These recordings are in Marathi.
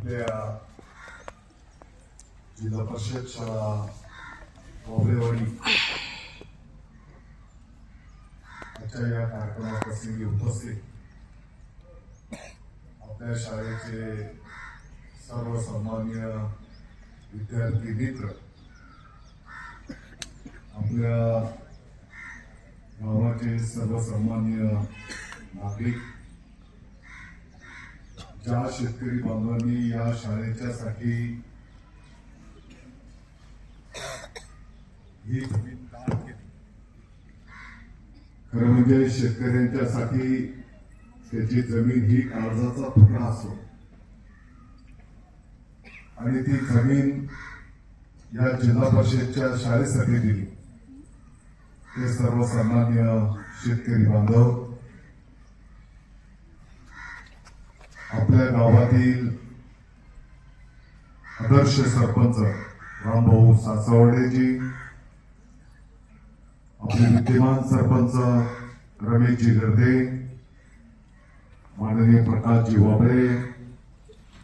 आपल्या जिल्हा परिषद शाळा वाबळेवाडी आजच्या या कार्यक्रमाप्रसंगी उपस्थित आपल्या शाळेचे सर्व सन्माननीय विद्यार्थी मित्र, आपल्या गावाचे सर्व सन्माननीय नागरिक, ज्या शेतकरी बांधवांनी या शाळेच्यासाठी ही जमीन दान केली, खरं म्हणजे शेतकऱ्यांच्यासाठी त्याची जमीन ही काळजाचा तुकडा असतो आणि ती जमीन या जिल्हा परिषदच्या शाळेसाठी दिली। ते सर्व सन्माननीय शेतकरी बांधव, आपल्या गावातील आदर्श सरपंच रामभाऊ सासवडेजी, आपले विद्यमान सरपंच रमेशजी गर्दे, माननीय प्रकाशजी वाबळे,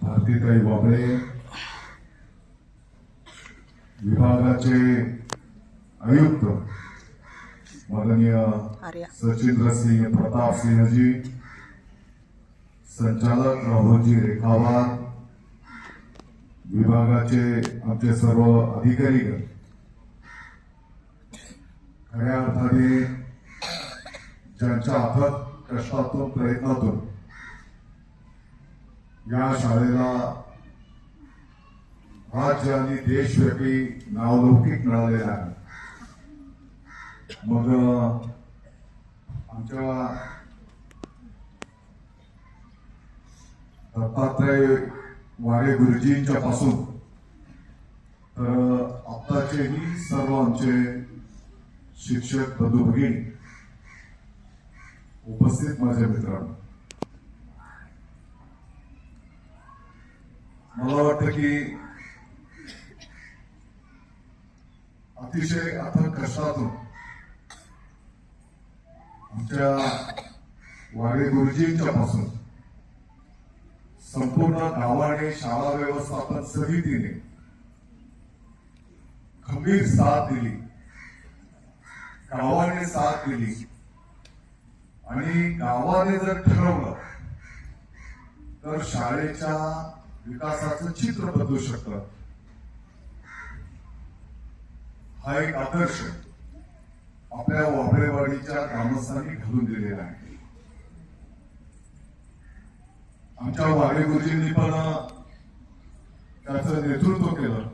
भारतीताई वाबळे, विभागाचे आयुक्त माननीय सचिंद्र सिंह प्रताप सिंहजी, संचालक राहुलजी रेखावार, विभागाचे आमचे सर्व अधिकारीगण, खऱ्या अर्थाने ज्यांच्या अथक कष्टातून प्रयत्नातून या शाळेला राज्य आणि देशव्यापी नावलौकिक मिळालेला आहे। मग आमच्या दत्तात्रय वारे गुरुजींच्या पासून तर आत्ताचेही सर्व आमचे शिक्षक बंधू भगिनी, उपस्थित माझ्या मित्रांनो, मला वाटतं की अतिशय अथक कष्टातून आमच्या वारे गुरुजींच्या पासून संपूर्ण गावाने शाळा व्यवस्थापन समितीने खंबीर साथ दिली, गावाने साथ दिली आणि गावाने जर ठरवलं तर शाळेच्या विकासाचं चित्र बदलू शकतं। हा एक आदर्श आपल्या वाबळेवाडीच्या ग्रामस्थांनी घालून दिलेला आहे। आमच्या वारे गुरुजींनी पण त्याचं नेतृत्व केलं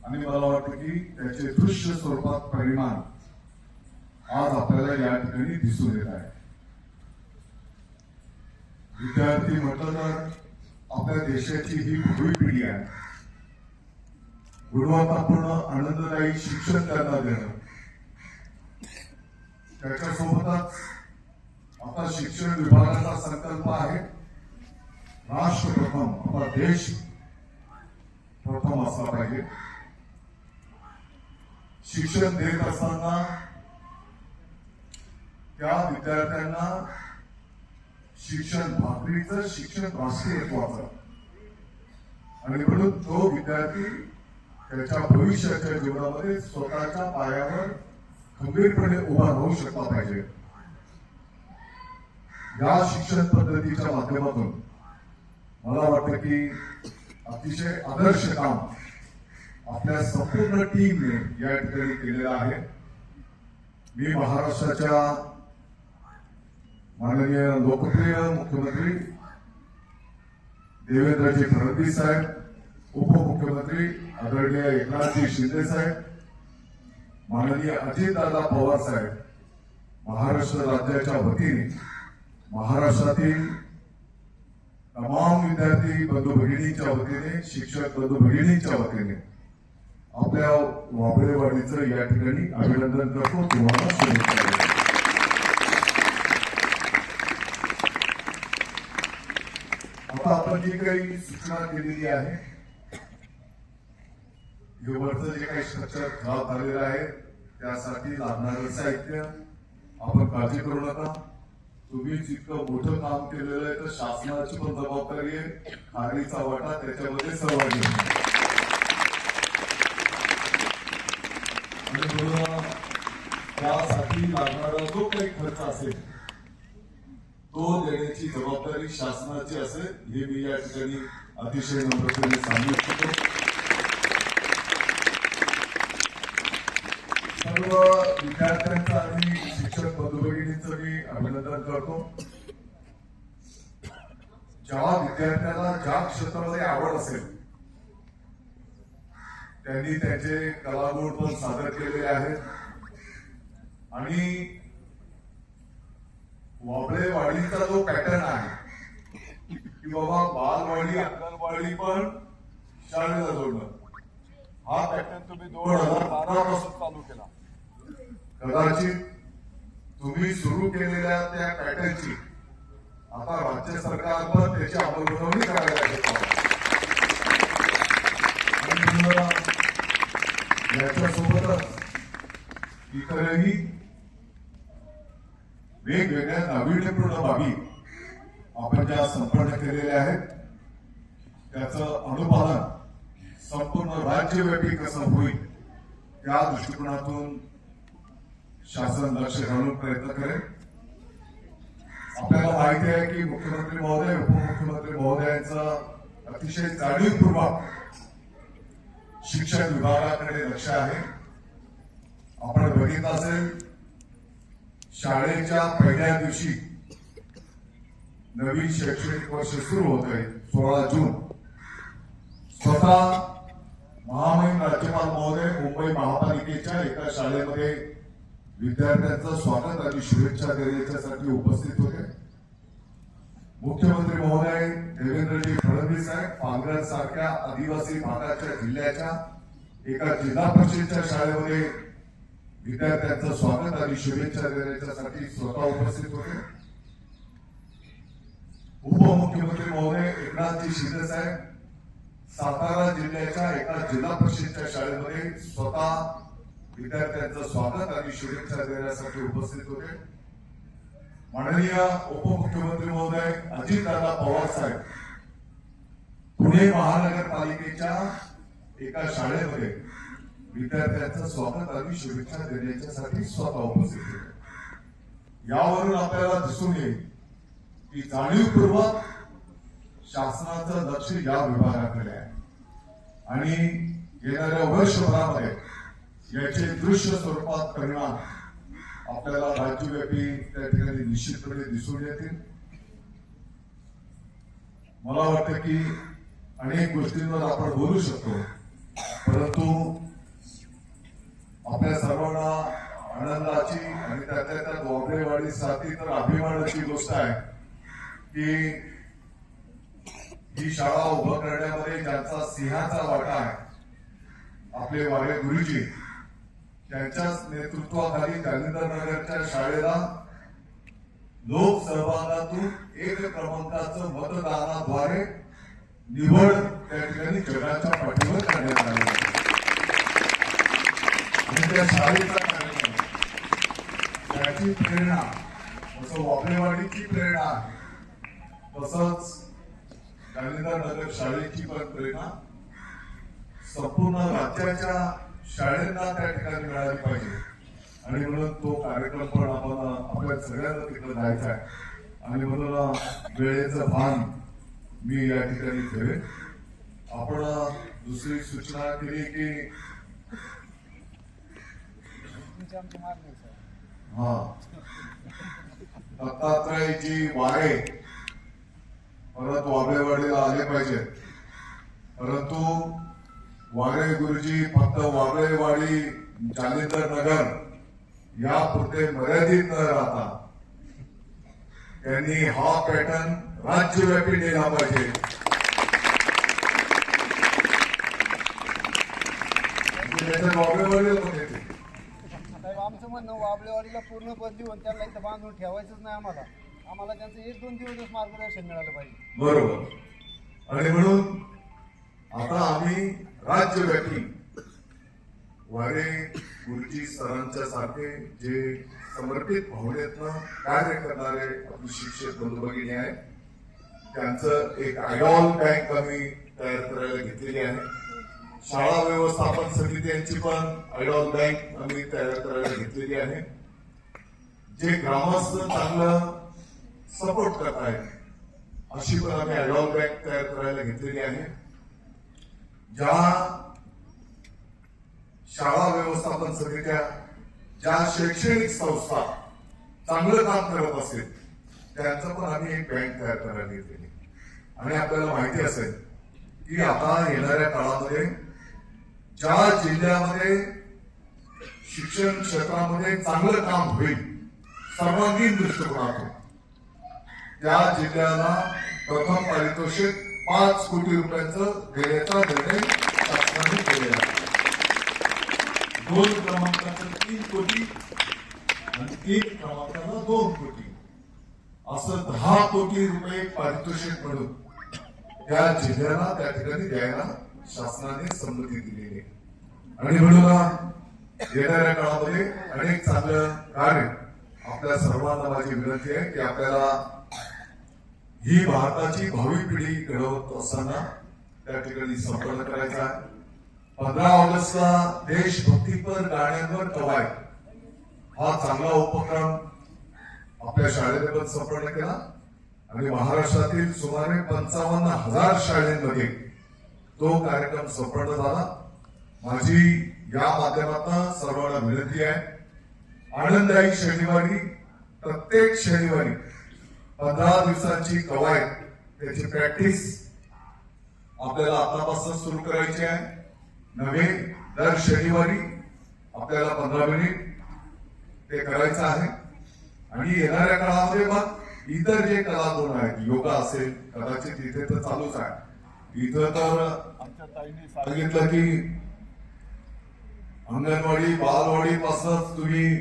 आणि मला वाटतं की त्याचे दृश्य स्वरूपात परिणाम आज आपल्याला या ठिकाणी दिसून येत आहे। विद्यार्थी म्हटलं तर आपल्या देशाची ही भवी पिढी आहे। गुणवत्तापूर्ण आनंददायी शिक्षण त्यांना देणं, त्याच्यासोबतच आता शिक्षण विभागाचा संकल्प आहे राष्ट्र प्रथम, आपला देश प्रथम असला पाहिजे। शिक्षण देत असताना त्या विद्यार्थ्यांना शिक्षण भाकरीचं, शिक्षण राष्ट्रीयत्वाचं, आणि म्हणून तो विद्यार्थी त्याच्या भविष्याच्या जीवनामध्ये स्वतःच्या पायावर खंबीरपणे उभा राहू शकला पाहिजे। या शिक्षण पद्धतीच्या माध्यमातून मला वाटतं की अतिशय आदर्श काम आपल्या संपूर्ण टीमने या ठिकाणी केलेलं आहे। मी महाराष्ट्राच्या माननीय लोकप्रिय मुख्यमंत्री देवेंद्रजी फडणवीस साहेब, उपमुख्यमंत्री आदरणीय एकनाथजी शिंदे साहेब, माननीय अजितदादा पवार साहेब, महाराष्ट्र राज्याच्या वतीने महाराष्ट्रातील तमाम विद्यार्थी बंधू भगिनींच्या वतीने, शिक्षक बंधू भगिनींच्या वतीने आपल्या वाबळेवाडीचं या ठिकाणी अभिनंदन करतो, तुम्हाला शुभेच्छा देतो। आता आपण जी काही सूचना केलेली आहे, वरचं जे काही स्ट्रक्चर खराब झालेलं आहे त्यासाठी लागणारं साहित्य आपण काळजी करू नका। तुम्ही जितकं मोठं काम केलेलं आहे तर शासनाची पण जबाबदारी आहे, खारीचा वाटा त्याच्यामध्ये सहभागी आहे. आणि म्हणून त्यासाठी लागणारा जो काही खर्च असेल तो देण्याची जबाबदारी शासनाची असेल, हे मी या ठिकाणी अतिशय नम्रतेने सांगू इच्छितो. सर्व विद्यार्थ्यांचं आणि शिक्षक बंधू भगिनींचं मी अभिनंदन करतो. ज्या विद्यार्थ्याला ज्या क्षेत्रामध्ये आवड असेल त्यांनी त्यांचे कलागुण पण सादर केलेले आहेत. आणि वाबळेवाडीचा जो पॅटर्न आहे की बाबा बालवाडी अंगणवाडी पण शाळेला जोडणं, हा पॅटर्न तुम्ही 2012 पासून चालू केला. कदाचित तुम्ही सुरू केलेल्या त्या पॅटर्नची आता राज्य सरकार पण त्याची अंमलबजावणी करायला घेत. याच्यासोबतच इतरही वेगवेगळ्या नाविन्यपूर्ण बाबी आपण ज्या संपन्न केलेल्या आहेत त्याचं अनुपालन संपूर्ण राज्यव्यापी कसं होईल त्या दृष्टिकोनातून शासन लक्ष घालून प्रयत्न करेल. आपल्याला माहिती आहे की मुख्यमंत्री महोदय, उपमुख्यमंत्री महोदयांचं अतिशय जाणीवपूर्वक शिक्षण विभागाकडे लक्ष आहे. आपण बघितलं असेल शाळेच्या पहिल्या दिवशी नवीन शैक्षणिक वर्ष सुरू होत आहे 16 जून. स्वतः महामहिम राज्यपाल महोदय मुंबई महापालिकेच्या एका शाळेमध्ये विद्यार्थ्यांचं स्वागत आणि शुभेच्छा देण्यासाठी उपस्थित होते. मुख्यमंत्री महोदय देवेंद्रजी फडणवीस साहेब पालघर सारख्या आदिवासी भागाच्या जिल्ह्याच्या एका जिल्हा परिषदेच्या शाळेमध्ये विद्यार्थ्यांचं स्वागत आणि शुभेच्छा देण्यासाठी स्वतः उपस्थित होते. उपमुख्यमंत्री महोदय एकनाथजी शिंदे साहेब सातारा जिल्ह्याच्या एका जिल्हा परिषदेच्या शाळेमध्ये स्वतः विद्यार्थ्यांचं स्वागत आणि शुभेच्छा देण्यासाठी उपस्थित होते. माननीय उपमुख्यमंत्री महोदय अजितदादा पवार साहेब पुणे महानगरपालिकेच्या एका शाळेमध्ये विद्यार्थ्यांचं स्वागत आणि शुभेच्छा देण्यासाठी स्वतः उपस्थित होते. यावरून आपल्याला दिसून येईल की जाणीवपूर्वक शासनाचं लक्ष या विभागाकडे आहे आणि येणाऱ्या वर्षभरामध्ये याचे दृश्य स्वरूपात परिणाम आपल्याला राज्यव्यापी त्या ठिकाणी निश्चितपणे दिसून येतील. मला वाटतं की अनेक गोष्टींवर आपण बोलू शकतो, परंतु आपल्या सर्वांना आनंदाची आणि त्यातल्या त्यात वाबळेवाडीसाठी तर अभिमानाची गोष्ट आहे की ही शाळा उभं करण्यामध्ये ज्यांचा सिंहाचा वाटा आहे आपले वारे गुरुजी, त्यांच्याच नेतृत्वाखाली जालिंदर नगरच्या शाळेला लोक सहभागातून 1 क्रमांकाचं मतदानाद्वारे निवड त्या ठिकाणी जगाच्या पाठीवर करण्यात आली आणि त्या शाळेचा कार्यक्रम त्याची प्रेरणा असं वाबळेवाडीची प्रेरणा आहे, तसंच जालिंदर नगर शाळेची पण प्रेरणा संपूर्ण राज्याच्या शाळेंना त्या ठिकाणी मिळाली पाहिजे. आणि म्हणून तो कार्यक्रम पण आपण आपल्या सगळ्यांना तिकडे जायचा आहे आणि म्हणून वेळेचं भान मी या ठिकाणी ठेवेन. आपण दुसरी सूचना केली की दत्तात्रयजी वारे परत वाबळेवाडीला आले पाहिजेत, परंतु वारे गुरुजी फक्त वाबळेवाडी जालिंदर नगर यापुरते मर्यादित न राहता त्यांनी हा पॅटर्न राज्यव्यापी नेला पाहिजे. वाबळेवाडीला पण येते आमचं म्हणणं वाबळेवाडीला पूर्ण बदली होऊन त्याला इथं बांधून ठेवायचंच नाही. आम्हाला त्यांचं 1-2 दिवस मार्गदर्शन मिळालं पाहिजे. बरोबर. आणि म्हणून आता आम्ही राज्यव्यापी वारे गुरुजी सरांच्या सारखे जे समर्पित भावनेतनं कार्य करणारे आपले शिक्षक बंधू भगिनी आहेत, त्यांचं एक आयडॉल बँक आम्ही तयार करायला घेतलेली आहे. शाळा व्यवस्थापन समिती यांची पण आयडॉल बँक आम्ही तयार करायला घेतलेली आहे. जे ग्रामस्थ चांगलं सपोर्ट करत आहेत अशी पण आम्ही आयडॉल बँक तयार करायला घेतलेली आहे. ज्या शाळा व्यवस्थापन समित्या, ज्या शैक्षणिक संस्था चांगलं काम करत असेल त्यांचं पण आम्ही एक बँक तयार करायला घेतलेली. आणि आपल्याला माहिती असेल की आता येणाऱ्या काळामध्ये ज्या जिल्ह्यामध्ये शिक्षण क्षेत्रामध्ये चांगलं काम होईल सर्वांगीण दृष्टिकोनातून त्या जिल्ह्याला प्रथम पारितोषिक 5 कोटी रुपयांचं देण्याचा निर्णय शासनाने केलेला आहे. 2 क्रमांकाचं 3 कोटी आणि 3 क्रमांकाला 2 कोटी असं 10 कोटी रुपये पारितोषिक म्हणून त्या जिल्ह्याला त्या ठिकाणी द्यायला शासनाने संमती दिलेली आहे. आणि म्हणून येणाऱ्या काळामध्ये अनेक चांगलं कार्य आपल्या सर्वांना माझी विनंती आहे की आपल्याला ही भारताची भावी पिढी घडवत असताना त्या ठिकाणी संपन्न करायचं आहे. 15 ऑगस्टला देशभक्तीपर गाण्यांवर कवायत हा चांगला उपक्रम आपल्या शाळेने पण संपन्न केला आणि महाराष्ट्रातील सुमारे 55,000 शाळांमध्ये तो कार्यक्रम संपन्न झाला. माझी या माध्यमातून सर्वांना विनंती आहे, आनंददायी शनिवारी प्रत्येक शनिवारी 15 दिवसांची कवायत त्याची प्रॅक्टिस आपल्याला आतापासून सुरू करायची आहे. नव्हे दर शनिवारी आपल्याला 15 मिनिट ते करायचं आहे. आणि येणाऱ्या काळामध्ये मग इतर जे कलागुण आहेत, योगा असेल, कदाचित इथे तर चालूच आहे. इथं तर आमच्या ताईने सांगितलं की अंगणवाडी बालवाडी पासूनच तुम्ही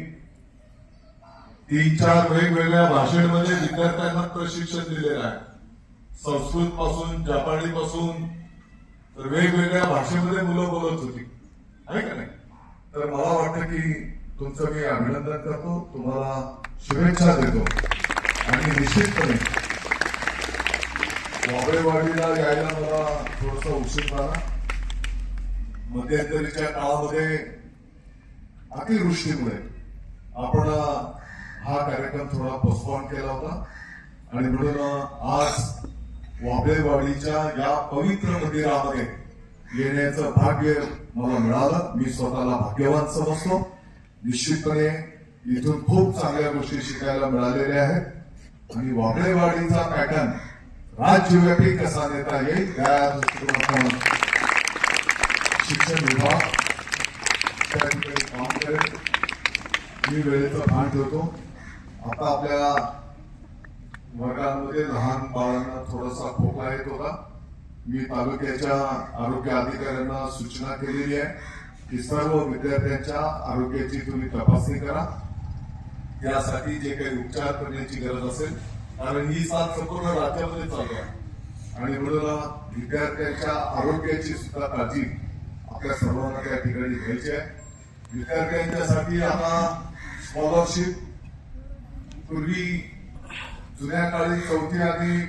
3-4 वेगवेगळ्या भाषेमध्ये विद्यार्थ्यांना प्रशिक्षण दिलेलं आहे. संस्कृत पासून, जपानी पासून तर वेगवेगळ्या भाषेमध्ये मुलं बोलत होती, आहे का नाही? तर मला वाटतं की तुमचं मी अभिनंदन करतो, तुम्हाला शुभेच्छा देतो. आणि निश्चितपणे वाबळेवाडीला यायला मला थोडासा उशीर झाला. मध्यंतरीच्या काळामध्ये अतिवृष्टीमुळे आपण हा कार्यक्रम थोडा पोस्टपोन केला होता आणि म्हणून आज वाबळेवाडीच्या या पवित्र मंदिरामध्ये येण्याचं भाग्य मला मिळालं. मी स्वतःला भाग्यवान समजतो. निश्चितपणे इथून खूप चांगल्या गोष्टी शिकायला मिळालेल्या आहेत आणि वाबळेवाडीचा पॅटर्न राज्यव्यापी कसा नेता येईल त्या दृष्टिकोनातून शिक्षण विभाग त्या ठिकाणी काम करेल. मी वेळेचं भान ठेवतो. आता आपल्या वर्गांमध्ये लहान बाळांना थोडासा खोकला येत होता. मी तालुक्याच्या आरोग्य अधिकाऱ्यांना सूचना केलेली आहे की सर्व विद्यार्थ्यांच्या आरोग्याची तुम्ही तपासणी करा. त्यासाठी जे काही उपचार करण्याची गरज असेल, कारण ही साथ संपूर्ण राज्यामध्ये चालू आहे आणि म्हणून विद्यार्थ्यांच्या आरोग्याची सुद्धा काळजी आपल्या सर्वांना त्या ठिकाणी घ्यायची आहे. विद्यार्थ्यांच्यासाठी आता स्कॉलरशिप पूर्वी जुन्या काळी 4थी आणि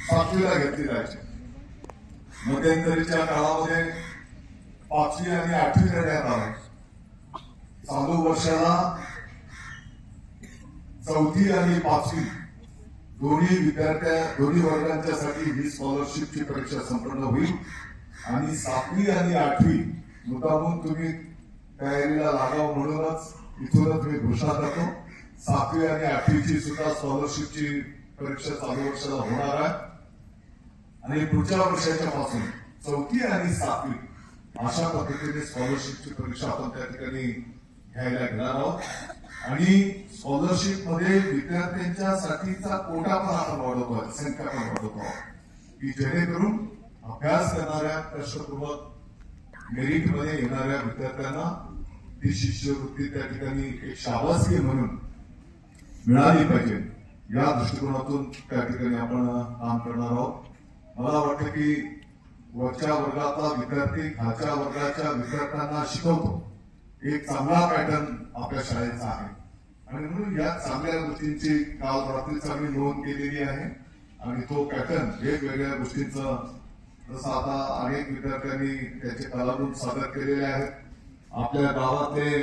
7वीला घेतली जायची. मध्यंतरीच्या काळामध्ये 5वी आणि 8वी करण्यात आली. चालू वर्षाला 4थी आणि 5वी दोन्ही वर्गांच्यासाठी ही स्कॉलरशिपची परीक्षा संपन्न होईल आणि 7वी आणि 8वी मुद्दामून तुम्ही तयारीला लागावं म्हणूनच इथूनच मी घोषणा करतो. 7वी आणि 8वीची सुद्धा स्कॉलरशिपची परीक्षा चालू वर्षाला होणार आहे आणि पुढच्या वर्षाच्या पासून 4थी आणि 7वी अशा पद्धतीने स्कॉलरशिपची परीक्षा आपण त्या ठिकाणी घ्यायला घेणार आहोत. आणि स्कॉलरशिप मध्ये विद्यार्थ्यांच्या साठीचा कोटा पण आपण वाढवतो, संख्या पण वाढवतो की जेणेकरून अभ्यास करणाऱ्या कष्टपूर्वक मेरिटमध्ये येणाऱ्या विद्यार्थ्यांना ती शिष्यवृत्ती त्या ठिकाणी एक शाबासकी म्हणून मिळाली पाहिजे. या दृष्टिकोनातून त्या ठिकाणी आपण काम करणार आहोत. मला वाटतं की वरच्या वर्गाचा विद्यार्थी खालच्या वर्गाच्या विद्यार्थ्यांना शिकवतो एक चांगला पॅटर्न आपल्या शाळेचा आहे आणि म्हणून या चांगल्या गोष्टींची काल रात्रीच आम्ही नोंद केलेली आहे आणि तो पॅटर्न वेगवेगळ्या गोष्टींचं जसं आता अनेक विद्यार्थ्यांनी त्याचे कलागुण सादर केलेले आहेत. आपल्या गावातले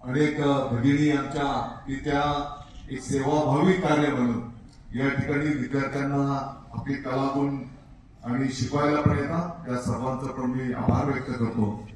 अनेक भगिनी आमच्या की त्या एक सेवाभावी कार्य म्हणून या ठिकाणी विद्यार्थ्यांना आपली कलागुण आणि शिकवायला पण येतात. त्या सर्वांचा पण मी आभार व्यक्त करतो.